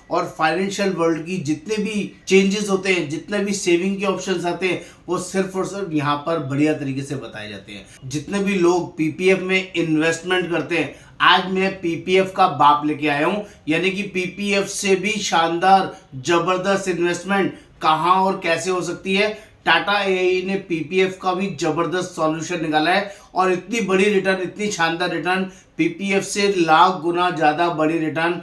और financial world की जितने भी चेंजेस होते हैं, जितने भी सेविंग के ऑप्शंस आते हैं, वो सिर्फ और सिर्फ यहाँ पर बढ़िया तरीके से बताए जाते हैं। जितने भी लोग पीपीएफ में इन्वेस्टमेंट करते हैं, आज मैं पीपीएफ का बाप लेके आया हूं, यानी कि पीपीएफ से भी शानदार जबरदस्त इन्वेस्टमेंट कहां और कैसे हो सकती है। टाटा एआई ने पीपीएफ का भी जबरदस्त सॉल्यूशन निकाला है और इतनी बड़ी रिटर्न, इतनी शानदार रिटर्न, पीपीएफ से लाख गुना ज्यादा बड़ी रिटर्न।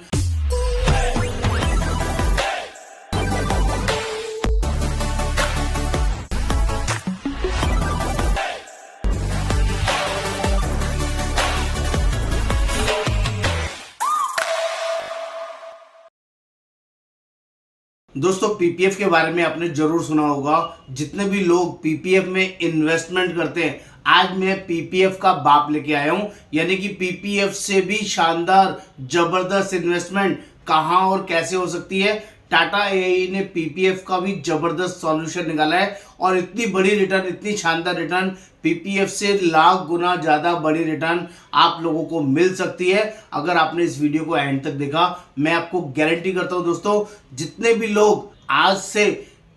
दोस्तों, पीपीएफ के बारे में आपने जरूर सुना होगा। जितने भी लोग पीपीएफ में इन्वेस्टमेंट करते हैं, आज मैं पीपीएफ का बाप लेके आया हूं, यानी कि पीपीएफ से भी शानदार जबरदस्त इन्वेस्टमेंट कहां और कैसे हो सकती है। टाटा एआई ने पीपीएफ का भी जबरदस्त सॉल्यूशन निकाला है और इतनी बड़ी रिटर्न, इतनी शानदार रिटर्न, पीपीएफ से लाख गुना ज्यादा बड़ी रिटर्न आप लोगों को मिल सकती है अगर आपने इस वीडियो को एंड तक देखा। मैं आपको गारंटी करता हूं दोस्तों, जितने भी लोग आज से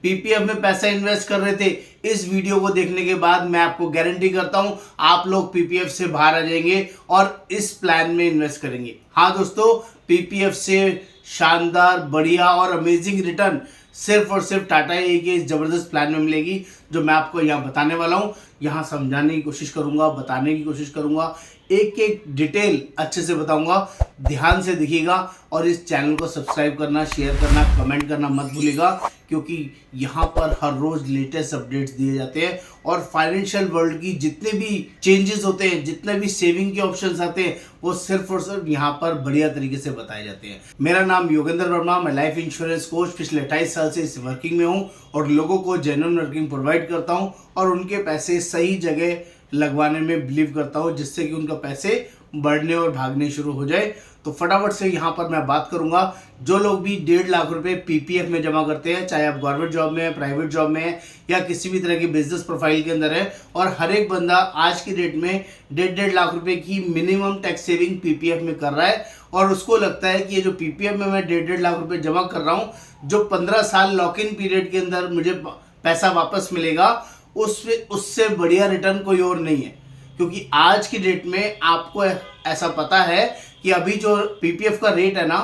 पीपीएफ में पैसा इन्वेस्ट कर रहे थे, इस वीडियो को देखने के बाद मैं आपको गारंटी करता हूं आप लोग पीपीएफ से बाहर आ जाएंगे और इस प्लान में इन्वेस्ट करेंगे। हाँ दोस्तों, पीपीएफ से शानदार, बढ़िया और अमेजिंग रिटर्न सिर्फ और सिर्फ टाटा एआई के इस जबरदस्त प्लान में मिलेगी, जो मैं आपको यहाँ बताने वाला हूँ। यहाँ समझाने की कोशिश करूंगा, बताने की कोशिश करूंगा, एक एक डिटेल अच्छे से बताऊंगा। ध्यान से देखिएगा और इस चैनल को सब्सक्राइब करना, शेयर करना, कमेंट करना मत भूलिएगा, क्योंकि यहाँ पर हर रोज लेटेस्ट अपडेट्स दिए जाते हैं और फाइनेंशियल वर्ल्ड की जितने भी चेंजेस होते हैं, जितने भी सेविंग के ऑप्शंस आते हैं, वो सिर्फ और सिर्फ यहाँ पर बढ़िया तरीके से बताए जाते हैं। मेरा नाम योगेंद्र वर्मा, मैं लाइफ इंश्योरेंस कोच पिछले 28 साल से इस वर्किंग में हूँ और लोगों को जेन्युइन वर्किंग प्रोवाइड करता हूँ और उनके पैसे सही जगह लगवाने में बिलीव करता हूँ, जिससे कि उनका पैसे बढ़ने और भागने शुरू हो जाए। तो फटाफट से यहाँ पर मैं बात करूंगा, जो लोग भी 1.5 लाख रुपए पीपीएफ में जमा करते हैं, चाहे आप गवर्नमेंट जॉब में है, प्राइवेट जॉब में है या किसी भी तरह की बिजनेस प्रोफाइल के अंदर है, और हर एक बंदा आज की डेट में 1.5 लाख रुपए की मिनिमम टैक्स सेविंग पीपीएफ में कर रहा है और उसको लगता है कि ये जो पीपीएफ में मैं 1.5 लाख रुपए जमा कर रहा हूँ, जो 15 साल लॉक इन पीरियड के अंदर मुझे पैसा वापस मिलेगा, उससे बढ़िया रिटर्न कोई और नहीं है। क्योंकि आज की डेट में आपको ऐसा पता है कि अभी जो पीपीएफ का रेट है ना,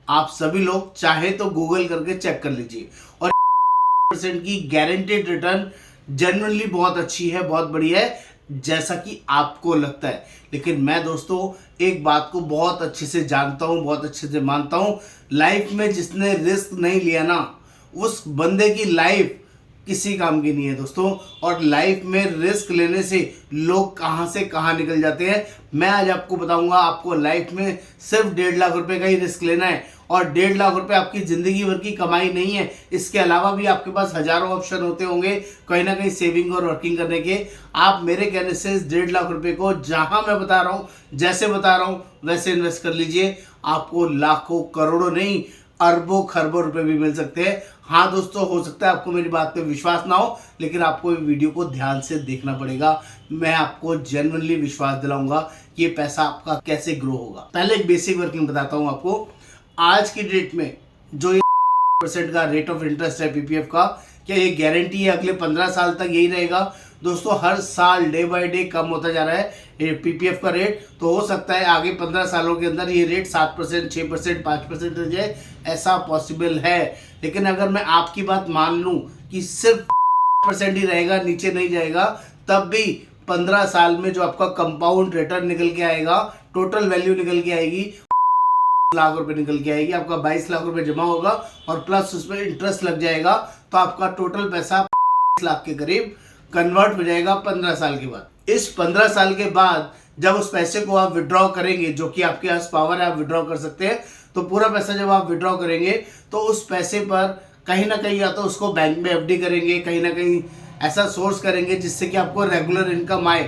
आप सभी लोग चाहे तो गूगल करके चेक कर लीजिए, और % की गारंटेड रिटर्न जनरली बहुत अच्छी है, बहुत बढ़िया है, जैसा कि आपको लगता है। लेकिन मैं दोस्तों एक बात को बहुत अच्छे से जानता हूं, बहुत अच्छे से मानता हूं, लाइफ में जिसने रिस्क नहीं लिया ना, उस बंदे की लाइफ किसी काम की नहीं है दोस्तों। और लाइफ में रिस्क लेने से लोग कहां से कहां निकल जाते हैं। मैं आज आपको बताऊंगा, आपको लाइफ में सिर्फ 1.5 लाख रुपए का ही रिस्क लेना है और 1.5 लाख रुपए आपकी जिंदगी भर की कमाई नहीं है। इसके अलावा भी आपके पास हजारों ऑप्शन होते होंगे कहीं ना कहीं सेविंग और वर्किंग करने के। आप मेरे कहने से इस 1.5 लाख रुपए को जहां मैं बता रहा हूं, जैसे बता रहा हूं, वैसे इन्वेस्ट कर लीजिए। आपको लाखों, करोड़ों नहीं, अरबों खरबों रुपए भी मिल सकते हैं। हाँ दोस्तों, हो सकता है आपको मेरी बात पे विश्वास ना हो, लेकिन आपको वीडियो को ध्यान से देखना पड़ेगा। मैं आपको जेन्युइनली विश्वास दिलाऊंगा कि ये पैसा आपका कैसे ग्रो होगा। पहले एक बेसिक वर्किंग बताता हूं आपको। आज की डेट में जो ये % का रेट ऑफ इंटरेस्ट है पीपीएफ का, क्या ये गारंटी है अगले 15 साल तक यही रहेगा? दोस्तों, हर साल डे बाय डे कम होता जा रहा है ये पीपीएफ का रेट। तो हो सकता है आगे 15 सालों के अंदर ये रेट 7%, 6%, 5% रह जाए, ऐसा पॉसिबल है। लेकिन अगर मैं आपकी बात मान लूं कि सिर्फ % ही रहेगा, नीचे नहीं जाएगा, तब भी 15 साल में जो आपका कंपाउंड रिटर्न निकल के आएगा, टोटल वैल्यू निकल के आएगी, लाख रुपए निकल के आएगी। आपका 22 लाख रुपए जमा होगा और प्लस उसमें इंटरेस्ट लग जाएगा, तो आपका टोटल पैसा 25 लाख के करीब कन्वर्ट हो जाएगा 15 साल के बाद। इस 15 साल के बाद जब उस पैसे को आप विड्रॉ करेंगे, जो कि आपके पास पावर है, आप विड्रॉ कर सकते हैं, तो पूरा पैसा जब आप विड्रॉ करेंगे तो उस पैसे पर कहीं ना कहीं या तो उसको बैंक में एफडी करेंगे, कहीं ना कहीं ऐसा सोर्स करेंगे जिससे कि आपको रेगुलर इनकम आए।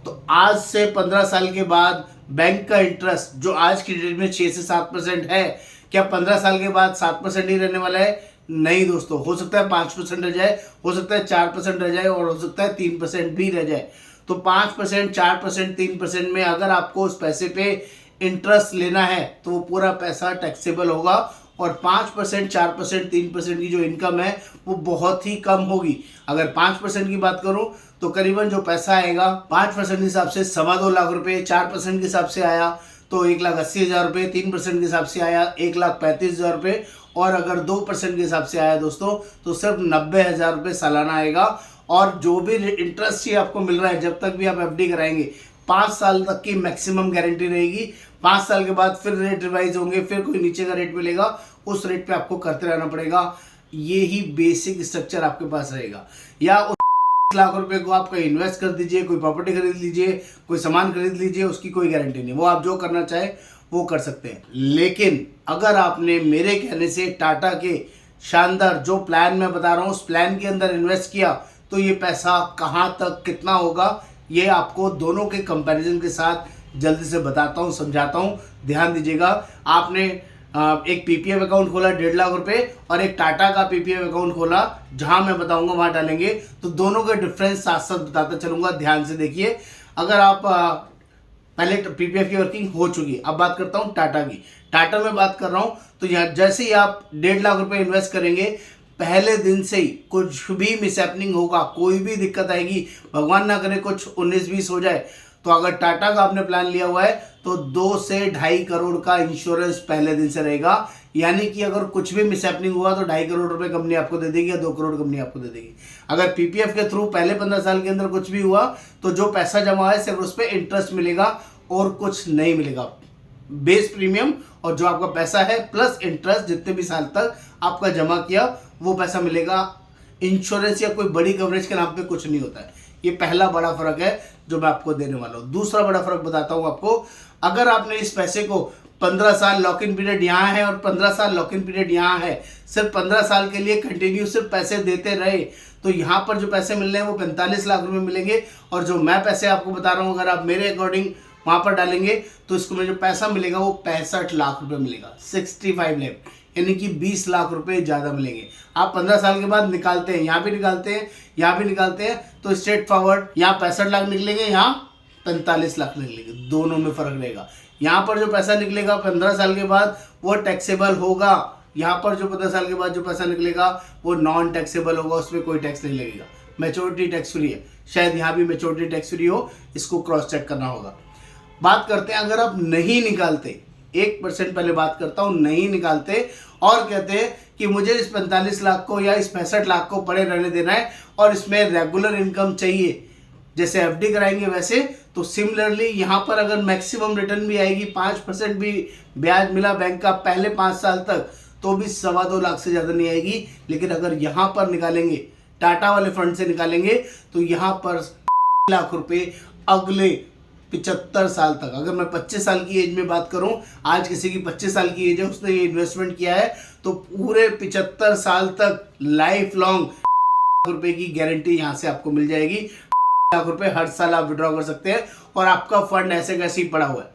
तो आज से 15 साल के बाद बैंक का इंटरेस्ट जो आज की डेट में 6 से 7% है, क्या 15 साल के बाद 7% ही रहने वाला है? नहीं दोस्तों, हो सकता है 5% रह जाए, हो सकता है 4% रह जाए और हो सकता है 3% भी रह जाए। तो 5%, 4%, 3% में अगर आपको उस पैसे पे इंटरेस्ट लेना है तो वो पूरा पैसा टैक्सेबल होगा और 5%, 4%, 3% की जो इनकम है वो बहुत ही कम होगी। अगर 5% की बात करूं तो करीबन जो पैसा आएगा 5% के हिसाब से 2.25 लाख रुपए, 4% के हिसाब से आया तो 1,80,000 रुपये, 3% के हिसाब से आया 1,35,000 रुपये और अगर 2% के हिसाब से आया दोस्तों तो सिर्फ 90,000 रुपये सालाना आएगा। और जो भी इंटरेस्ट ही आपको मिल रहा है जब तक भी आप एफडी कराएंगे 5 साल तक की मैक्सिमम गारंटी रहेगी। 5 साल के बाद फिर रेट रिवाइज होंगे, फिर कोई नीचे का रेट मिलेगा, उस रेट पे आपको करते रहना पड़ेगा। ये ही बेसिक स्ट्रक्चर आपके पास रहेगा। या उस लाख रुपए को आप कहीं इन्वेस्ट कर दीजिए, कोई प्रॉपर्टी खरीद लीजिए, कोई सामान खरीद लीजिए, उसकी कोई गारंटी नहीं, वो आप जो करना चाहे वो कर सकते हैं। लेकिन अगर आपने मेरे कहने से टाटा के शानदार जो प्लान मैं बता रहा हूँ उस प्लान के अंदर इन्वेस्ट किया तो ये पैसा कहाँ तक कितना होगा ये आपको दोनों के कंपैरिजन के साथ जल्दी से बताता हूँ, समझाता हूँ। ध्यान दीजिएगा। आपने एक पीपीएफ अकाउंट खोला 1.5 लाख रुपए और एक टाटा का पीपीएफ अकाउंट खोला, जहां मैं बताऊंगा वहां डालेंगे तो दोनों का डिफरेंस साथ साथ बताता चलूंगा। ध्यान से देखिए। अगर आप पहले पीपीएफ की वर्किंग हो चुकी, अब बात करता हूं टाटा की। टाटा में बात कर रहा हूं तो यहाँ जैसे ही आप 1.5 लाख रुपए इन्वेस्ट करेंगे पहले दिन से ही कुछ भी मिसहैपनिंग होगा, कोई भी दिक्कत आएगी, भगवान ना करे कुछ 19-20 हो जाए तो अगर टाटा का आपने प्लान लिया हुआ है तो 2 से 2.5 करोड़ का इंश्योरेंस पहले दिन से रहेगा। यानी कि अगर कुछ भी मिसहैपनिंग हुआ तो 2.5 करोड़ रुपए कंपनी आपको दे देगी या 2 करोड़ कंपनी आपको दे देगी। अगर पीपीएफ के थ्रू पहले 15 साल के अंदर कुछ भी हुआ तो जो पैसा जमा है सिर्फ उस पर इंटरेस्ट मिलेगा और कुछ नहीं मिलेगा। बेस प्रीमियम और जो आपका पैसा है प्लस इंटरेस्ट जितने भी साल तक आपका जमा किया वो पैसा मिलेगा। इंश्योरेंस या कोई बड़ी कवरेज के नाम पे कुछ नहीं होता है। ये पहला बड़ा फर्क है जो मैं आपको देने वाला हूं। दूसरा बड़ा फर्क बताता हूं आपको। अगर आपने इस पैसे को 15 साल लॉक इन पीरियड यहाँ है और 15 साल लॉक इन पीरियड यहाँ है, सिर्फ 15 साल के लिए कंटिन्यू सिर्फ पैसे देते रहे तो यहाँ पर जो पैसे मिलने हैं वो 45 लाख रुपए मिलेंगे। और जो मैं पैसे आपको बता रहा हूँ अगर आप मेरे अकॉर्डिंग वहां पर डालेंगे तो इसको में जो पैसा मिलेगा वो 65 लाख रुपए मिलेगा, 65 लाख, यानी कि 20 लाख रुपए ज्यादा मिलेंगे। आप 15 साल के बाद निकालते हैं, यहाँ भी निकालते हैं, यहाँ भी निकालते हैं तो स्ट्रेट फॉरवर्ड यहाँ 65 लाख निकलेंगे, यहाँ 45 लाख निकलेंगे, दोनों में फर्क रहेगा। यहाँ पर जो पैसा निकलेगा 15 साल के बाद वो टैक्सेबल होगा, यहाँ पर जो 15 साल के बाद जो पैसा निकलेगा वो नॉन टैक्सेबल होगा, उसमें कोई टैक्स नहीं लगेगा। मैच्योरिटी टैक्स फ्री है, शायद यहाँ भी मैच्योरिटी टैक्स फ्री हो, इसको क्रॉस चेक करना होगा। बात करते हैं अगर आप नहीं निकालते, 1% पहले बात करता हूं, नहीं निकालते और कहते हैं कि मुझे इस 45 लाख को या इस 65 लाख को पड़े रहने देना है और इसमें रेगुलर इनकम चाहिए जैसे एफडी कराएंगे वैसे, तो सिमिलरली यहाँ पर अगर मैक्सिमम रिटर्न भी आएगी, 5% भी ब्याज मिला बैंक का पहले 5 साल तक तो भी 2.25 लाख से ज़्यादा नहीं आएगी। लेकिन अगर यहाँ पर निकालेंगे, टाटा वाले फंड से निकालेंगे तो यहाँ पर लाख रुपए अगले 75 साल तक। अगर मैं 25 साल की एज में बात करूं, आज किसी की 25 साल की एज है, उसने ये इन्वेस्टमेंट किया है तो पूरे 75 साल तक लाइफ लॉन्ग रुपए की गारंटी यहां से आपको मिल जाएगी। लाख रुपए हर साल आप विड्रॉ कर सकते हैं और आपका फंड ऐसे कैसे ही पड़ा हुआ है,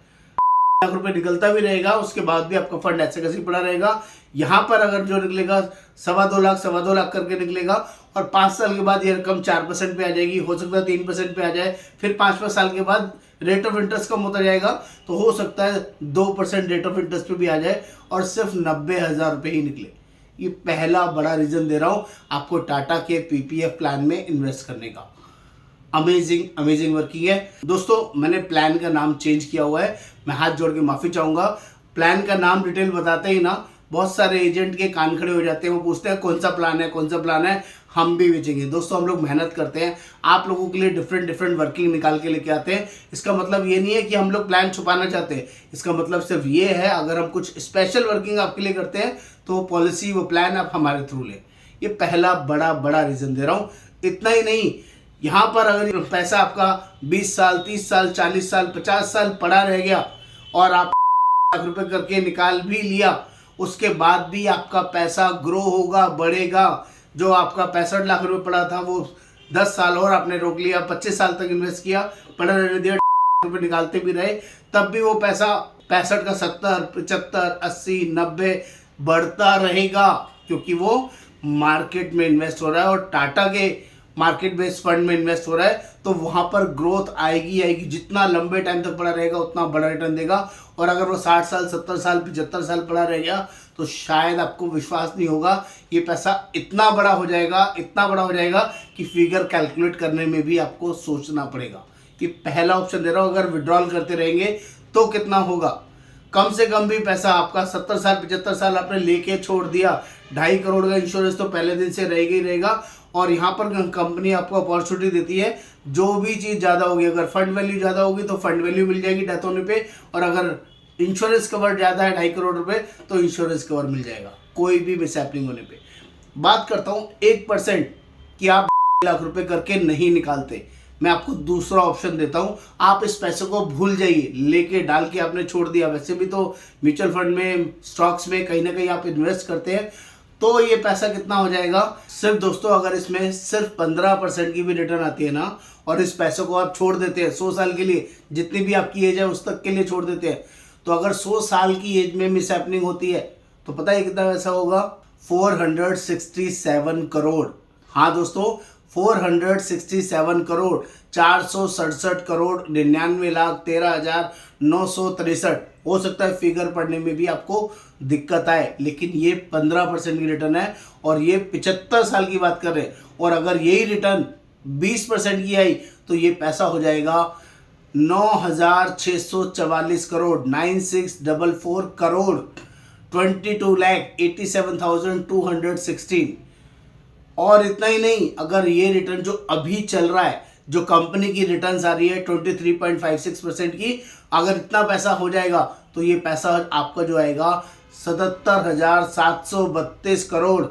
लाख रुपए निकलता भी रहेगा, उसके बाद भी आपका फंड ऐसे कैसे ही पड़ा रहेगा। यहाँ पर अगर जो निकलेगा 2.25 लाख करके निकलेगा और 5 साल के बाद ये रकम 4% पे आ जाएगी, हो सकता है 3% पे आ जाए, फिर 5 साल के बाद रेट ऑफ इंटरेस्ट कम होता जाएगा तो हो सकता है 2% रेट ऑफ इंटरेस्ट पे भी आ जाए और सिर्फ 90,000 रुपये ही निकले। ये पहला बड़ा रीजन दे रहा हूँ आपको टाटा के पीपीएफ प्लान में इन्वेस्ट करने का। अमेजिंग वर्किंग है दोस्तों। मैंने प्लान का नाम चेंज किया हुआ है, मैं हाथ जोड़ के माफी चाहूंगा। प्लान का नाम डिटेल बताते ही ना बहुत सारे एजेंट के कान खड़े हो जाते हैं, वो पूछते हैं कौन सा प्लान है, कौन सा प्लान है। हम भी बेचेंगे दोस्तों, हम लोग मेहनत करते हैं, आप लोगों के लिए डिफरेंट वर्किंग निकाल के लेके आते हैं। इसका मतलब ये नहीं है कि हम लोग प्लान छुपाना चाहते हैं, इसका मतलब सिर्फ ये है अगर हम कुछ स्पेशल वर्किंग आपके लिए करते हैं तो वो पॉलिसी, वो प्लान आप हमारे थ्रू लें। ये पहला बड़ा रीजन दे रहा हूँ। इतना ही नहीं, यहाँ पर अगर पैसा आपका 20 साल 30 साल 40 साल 50 साल पड़ा रह गया और आप लाख रुपए करके निकाल भी लिया, उसके बाद भी आपका पैसा ग्रो होगा, बढ़ेगा। जो आपका 65 लाख रुपए पड़ा था वो 10 साल और आपने रोक लिया, 25 साल तक इन्वेस्ट किया, पड़ा रहने दिया, रुपए निकालते भी रहे, तब भी वो पैसा 65 का 70 75 80 90 बढ़ता रहेगा क्योंकि वो मार्केट में इन्वेस्ट हो रहा है। और टाटा के मार्केट बेस्ड फंड में इन्वेस्ट हो रहा है तो वहां पर ग्रोथ आएगी आएगी। जितना लंबे टाइम तक पड़ा रहेगा उतना बड़ा रिटर्न देगा। और अगर वो 60 साल 70 साल 75 साल पड़ा रहेगा तो शायद आपको विश्वास नहीं होगा, ये पैसा इतना बड़ा हो जाएगा, इतना बड़ा हो जाएगा कि फिगर कैलकुलेट करने में भी आपको सोचना पड़ेगा। कि पहला ऑप्शन दे रहा हूं, अगर विड्रॉल करते रहेंगे तो कितना होगा। कम से कम भी पैसा आपका 70 साल 75 साल आपने लेके छोड़ दिया, 2.5 करोड़ का इंश्योरेंस तो पहले दिन से रहेगा ही रहेगा। और यहाँ पर कंपनी आपको अपॉर्चुनिटी देती है, जो भी चीज़ ज़्यादा होगी, अगर फंड वैल्यू ज़्यादा होगी तो फंड वैल्यू मिल जाएगी डेथ होने पे, और अगर इंश्योरेंस कवर ज़्यादा है 2.5 करोड़ रुपए तो इंश्योरेंस कवर मिल जाएगा कोई भी मिसहैपनिंग होने पे। बात करता हूँ 1% कि आप लाख रुपए करके नहीं निकालते, मैं आपको दूसरा ऑप्शन देता हूं। आप इस पैसे को भूल जाइए, लेके डाल के आपने छोड़ दिया। वैसे भी तो म्यूचुअल फंड में, स्टॉक्स में कहीं ना कहीं आप इन्वेस्ट करते हैं, तो ये पैसा कितना हो जाएगा। सिर्फ दोस्तों अगर इसमें सिर्फ 15% की भी रिटर्न आती है ना, और इस पैसे को आप छोड़ देते हैं 100 साल के लिए, जितनी भी आपकी एज है उस तक के लिए छोड़ देते हैं, तो अगर 100 साल की एज में मिसहैपनिंग होती है तो पता है कितना पैसा होगा, 467 करोड़। हाँ दोस्तों, 467 करोड़, 467 करोड़ 99,13,963। हो सकता है फिगर पढ़ने में भी आपको दिक्कत आए, लेकिन ये 15% की रिटर्न है और ये 75 साल की बात कर रहे हैं। और अगर यही रिटर्न 20% की आई तो ये पैसा हो जाएगा 9,644 करोड़, 9644 करोड़, 22,87,216। और इतना ही नहीं, अगर ये रिटर्न जो अभी चल रहा है, जो कंपनी की रिटर्न्स आ रही है 23.56% की, अगर इतना पैसा हो जाएगा तो ये पैसा आपका जो आएगा 77,732 करोड़।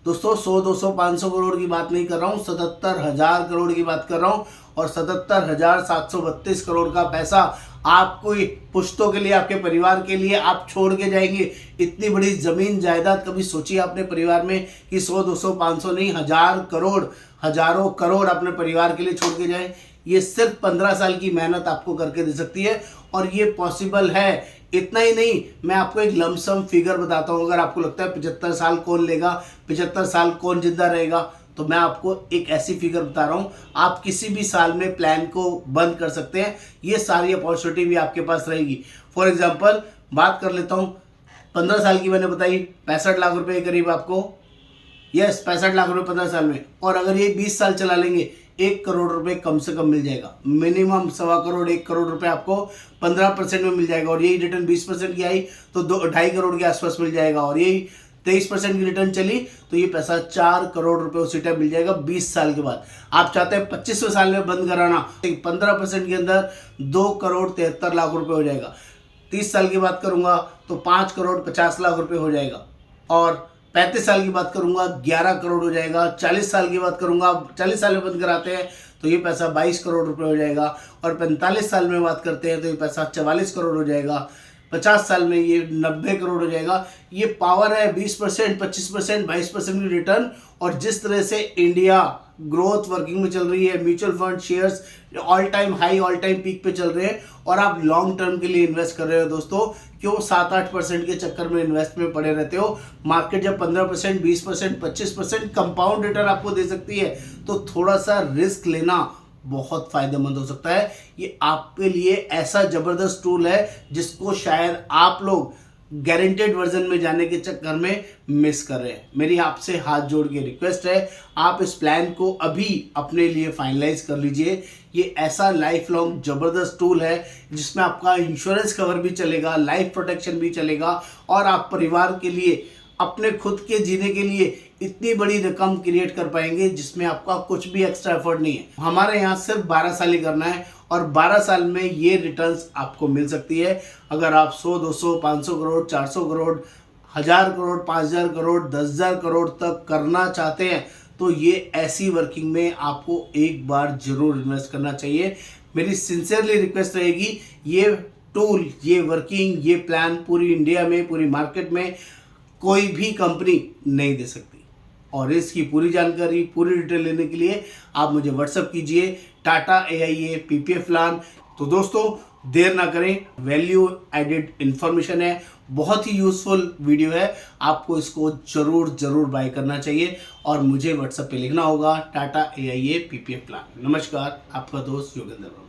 दोस्तों 100, 200, 500 करोड़ की बात नहीं कर रहा हूँ, 77,000 करोड़ की बात कर रहा हूँ। और 77,732 करोड़ का पैसा आपको पुश्तों के लिए, आपके परिवार के लिए आप छोड़ के जाएंगे। इतनी बड़ी जमीन जायदाद कभी सोचिए अपने परिवार में कि 100, 200, 500 नहीं, 1000 करोड़, हजारों करोड़ अपने परिवार के लिए छोड़ के जाए। ये सिर्फ 15 साल की मेहनत आपको करके दे सकती है और ये पॉसिबल है। इतना ही नहीं, मैं आपको एक लमसम फिगर बताता हूँ। अगर आपको लगता है 75 साल कौन लेगा, 75 साल कौन जिंदा रहेगा, तो मैं आपको एक ऐसी फिगर बता रहा हूँ, आप किसी भी साल में प्लान को बंद कर सकते हैं। ये सारी अपॉर्चुनिटी भी आपके पास रहेगी। फॉर एग्जांपल बात कर लेता हूँ, 15 साल की मैंने बताई, 65 लाख रुपए के करीब आपको, यस 65 लाख रुपए 15 साल में। और अगर ये 20 साल चला लेंगे, 1 करोड़ रुपए कम से कम मिल जाएगा। मिनिमम 1.25 करोड़, 1 करोड़ रुपए आपको 15% में मिल जाएगा। और यही रिटर्न 20% की आई तो 2.5 करोड़ के आसपास मिल जाएगा। और यही 23% की रिटर्न चली तो ये पैसा 4 करोड़ रुपए उसी टाइम मिल जाएगा 20 साल के बाद। आप चाहते हैं 25वें साल में बंद कराना, 15% के अंदर 2 करोड़ 73 लाख रुपए हो जाएगा। 30 साल की बात करूंगा तो 5 करोड़ 50 लाख रुपए हो जाएगा। और 35 साल की बात करूंगा 11 करोड़ हो जाएगा। 40 साल की बात करूंगा, 40 साल में बंद कराते हैं तो ये पैसा 22 करोड़ रुपए हो जाएगा। और 45 साल में बात करते हैं तो ये पैसा 44 करोड़ हो जाएगा। 50 साल में ये 90 करोड़ हो जाएगा। ये पावर है 20%, 25%, 22% की रिटर्न। और जिस तरह से इंडिया ग्रोथ वर्किंग में चल रही है, mutual fund shares all time high, all time peak पे चल रहे हैं, और आप लॉन्ग टर्म के लिए इन्वेस्ट कर रहे हो दोस्तों, क्यों 7-8% के चक्कर में इन्वेस्ट में पड़े रहते हो। मार्केट जब 15%, 20%, 25% कंपाउंड रिटर्न आपको दे सकती है तो थोड़ा सा रिस्क लेना बहुत फायदेमंद हो सकता है। ये आपके लिए ऐसा जबरदस्त टूल है जिसको शायद आप लोग गारंटेड वर्जन में जाने के चक्कर में मिस कर रहे हैं। मेरी आपसे हाथ जोड़ के रिक्वेस्ट है, आप इस प्लान को अभी अपने लिए फाइनलाइज कर लीजिए। ये ऐसा लाइफ लॉन्ग जबरदस्त टूल है जिसमें आपका इंश्योरेंस कवर भी चलेगा, लाइफ प्रोटेक्शन भी चलेगा, और आप परिवार के लिए, अपने खुद के जीने के लिए इतनी बड़ी रकम क्रिएट कर पाएंगे जिसमें आपका कुछ भी एक्स्ट्रा एफर्ट नहीं है। हमारे यहाँ सिर्फ 12 साल ही करना है और 12 साल में ये रिटर्न्स आपको मिल सकती है। अगर आप 100, 200, 500 करोड़, 400 करोड़, 1000 करोड़, 5000 करोड़, 10,000 करोड़ तक करना चाहते हैं तो ये ऐसी वर्किंग में आपको एक बार जरूर इन्वेस्ट करना चाहिए। मेरी सिंसियरली रिक्वेस्ट रहेगी, ये टूल, ये वर्किंग, ये प्लान पूरी इंडिया में, पूरी मार्केट में कोई भी कंपनी नहीं दे सकती। और इसकी पूरी जानकारी, पूरी डिटेल लेने के लिए आप मुझे व्हाट्सएप कीजिए, टाटा AIA PPF प्लान। तो दोस्तों देर ना करें, वैल्यू एडेड इंफॉर्मेशन है, बहुत ही यूजफुल वीडियो है, आपको इसको जरूर बाय करना चाहिए और मुझे व्हाट्सएप पे लिखना होगा टाटा AIA PPF प्लान। नमस्कार, आपका दोस्त योगेंद्र।